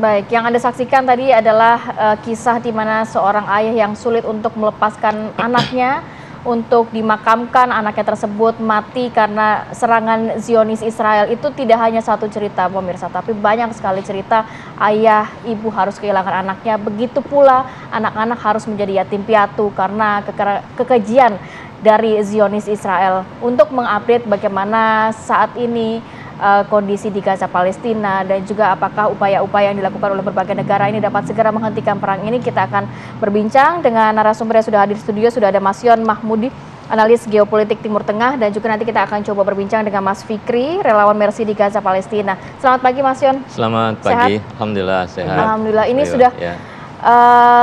Baik, yang Anda saksikan tadi adalah kisah di mana seorang ayah yang sulit untuk melepaskan anaknya, untuk dimakamkan anaknya tersebut mati karena serangan Zionis Israel. Itu tidak hanya satu cerita pemirsa, tapi banyak sekali cerita ayah, ibu harus kehilangan anaknya. Begitu pula anak-anak harus menjadi yatim piatu karena kekejian dari Zionis Israel. Untuk mengupdate bagaimana saat ini kondisi di Gaza Palestina dan juga apakah upaya-upaya yang dilakukan oleh berbagai negara ini dapat segera menghentikan perang ini, kita akan berbincang dengan narasumber yang sudah hadir di studio. Sudah ada Mas Yon Mahmudi, analis geopolitik Timur Tengah, dan juga nanti kita akan coba berbincang dengan Mas Fikri, relawan Mercy di Gaza Palestina. Selamat pagi Mas Yon. Selamat pagi, sehat? Alhamdulillah sehat. Alhamdulillah, ini sudah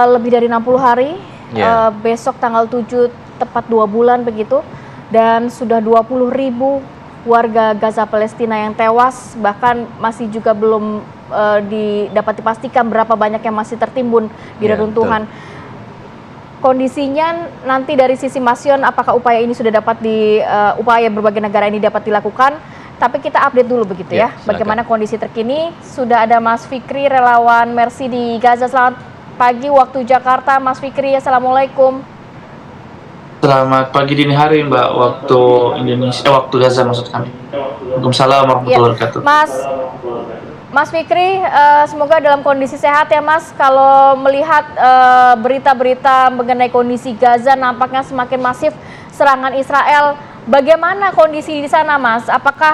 lebih dari 60 hari, besok tanggal 7 tepat 2 bulan begitu, dan sudah 20.000 warga Gaza Palestina yang tewas, bahkan masih juga belum dapat dipastikan berapa banyak yang masih tertimbun di reruntuhan. Kondisinya nanti dari sisi Mas Yon, apakah upaya ini sudah dapat upaya berbagai negara ini dapat dilakukan? Tapi kita update dulu begitu ya, bagaimana kondisi terkini. Sudah ada Mas Fikri, relawan Mercy di Gaza. Selamat pagi waktu Jakarta, Mas Fikri. Assalamualaikum. Selamat pagi dini hari Mbak, waktu Indonesia, waktu Gaza maksud kami. Waalaikumsalam warahmatullahi wabarakatuh. Mas Fikri, semoga dalam kondisi sehat ya Mas. Kalau melihat berita-berita mengenai kondisi Gaza, nampaknya semakin masif serangan Israel. Bagaimana kondisi di sana Mas? Apakah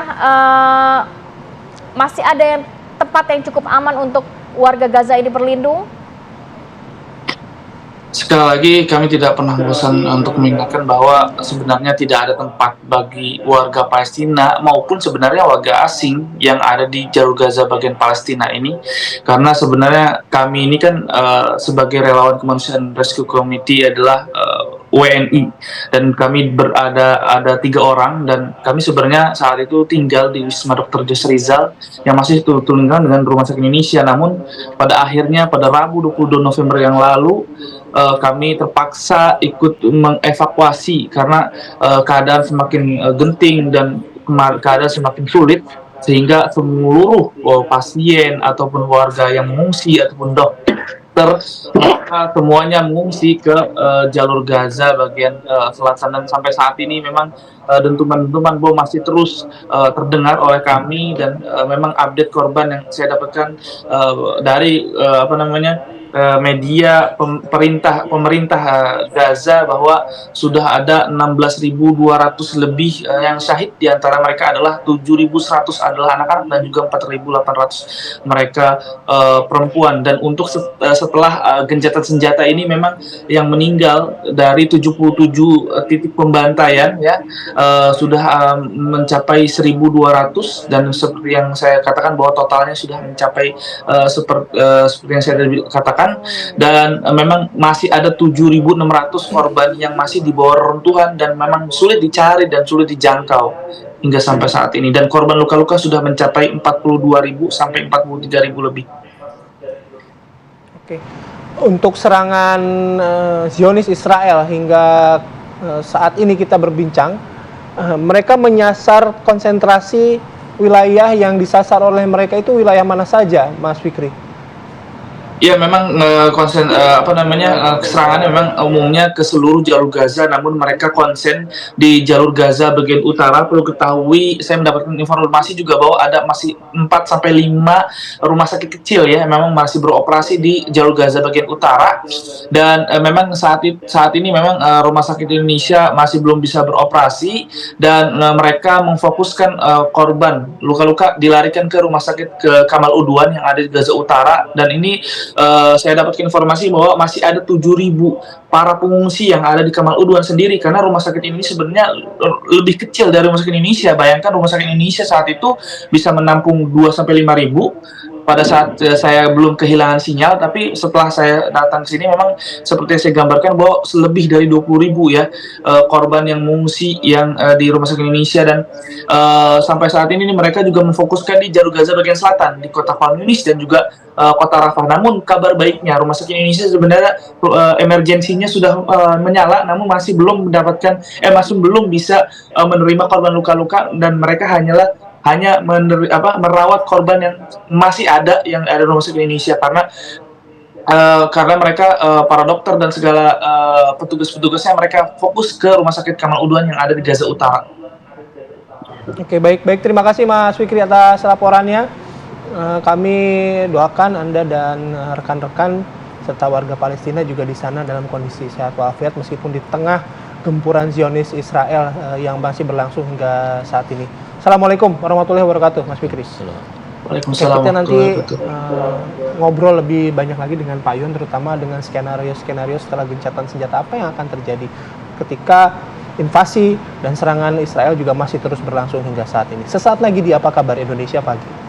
masih ada tempat yang cukup aman untuk warga Gaza ini berlindung? Sekali lagi kami tidak pernah bosan untuk mengingatkan bahwa sebenarnya tidak ada tempat bagi warga Palestina maupun sebenarnya warga asing yang ada di jalur Gaza bagian Palestina ini, karena sebenarnya kami ini kan sebagai relawan kemanusiaan Rescue Committee adalah WNI, dan kami ada 3 orang, dan kami sebenarnya saat itu tinggal di Wisma Dr. Jas Rizal yang masih terhubung dengan Rumah Sakit Indonesia. Namun pada akhirnya pada Rabu 22 November yang lalu kami terpaksa ikut mengevakuasi karena keadaan semakin genting dan keadaan semakin sulit, sehingga seluruh pasien ataupun warga yang mengungsi ataupun dokter semuanya mengungsi ke jalur Gaza bagian selatan, dan sampai saat ini memang dentuman-dentuman bom masih terus terdengar oleh kami, dan memang update korban yang saya dapatkan dari media pemerintah Gaza bahwa sudah ada 16.200 lebih yang syahid, di antara mereka adalah 7.100 adalah anak-anak dan juga 4.800 mereka perempuan. Dan untuk setelah gencatan senjata ini memang yang meninggal dari 77 titik pembantaian ya sudah mencapai 1.200, dan seperti yang saya katakan bahwa totalnya sudah mencapai seperti yang saya katakan, dan memang masih ada 7.600 korban yang masih di bawah reruntuhan dan memang sulit dicari dan sulit dijangkau hingga sampai saat ini, dan korban luka-luka sudah mencapai 42.000 sampai 43.000 lebih. Oke. Untuk serangan Zionis Israel hingga saat ini kita berbincang, mereka menyasar konsentrasi wilayah yang disasar oleh mereka itu wilayah mana saja, Mas Fikri? Ya, memang keserangannya memang umumnya ke seluruh jalur Gaza, namun mereka konsen di jalur Gaza bagian utara. Perlu ketahui, saya mendapatkan informasi juga bahwa ada masih 4-5 rumah sakit kecil ya, memang masih beroperasi di jalur Gaza bagian utara, dan memang saat ini memang rumah sakit Indonesia masih belum bisa beroperasi, dan mereka memfokuskan korban luka-luka dilarikan ke rumah sakit ke Kamal Udwan yang ada di Gaza Utara, dan ini saya dapatkan informasi bahwa masih ada 7.000 para pengungsi yang ada di Kamal Udwan sendiri, karena rumah sakit ini sebenarnya lebih kecil dari rumah sakit Indonesia. Bayangkan rumah sakit Indonesia saat itu bisa menampung 2-5.000 pada saat saya belum kehilangan sinyal, tapi setelah saya datang ke sini memang seperti yang saya gambarkan bahwa lebih dari 20.000 ya korban yang mengungsi yang di rumah sakit Indonesia, dan sampai saat ini mereka juga memfokuskan di jalur Gaza bagian selatan di kota Khan Yunis dan juga kota Rafah. Namun kabar baiknya rumah sakit Indonesia sebenarnya emergensinya sudah menyala, namun masih belum bisa menerima korban luka-luka, dan mereka hanyalah hanya merawat korban yang masih ada yang ada di rumah sakit Indonesia karena mereka para dokter dan segala petugas-petugasnya mereka fokus ke rumah sakit Kamal Udwan yang ada di Gaza Utara. Oke, baik. Terima kasih Mas Fikri atas laporannya. Kami doakan Anda dan rekan-rekan serta warga Palestina juga di sana dalam kondisi sehat walafiat meskipun di tengah gempuran Zionis Israel yang masih berlangsung hingga saat ini. Assalamualaikum warahmatullahi wabarakatuh, Mas Fikri. Waalaikumsalam. Kita nanti ngobrol lebih banyak lagi dengan Pak Yun, terutama dengan skenario setelah gencatan senjata apa yang akan terjadi ketika invasi dan serangan Israel juga masih terus berlangsung hingga saat ini. Sesaat lagi di Apa Kabar Indonesia Pagi.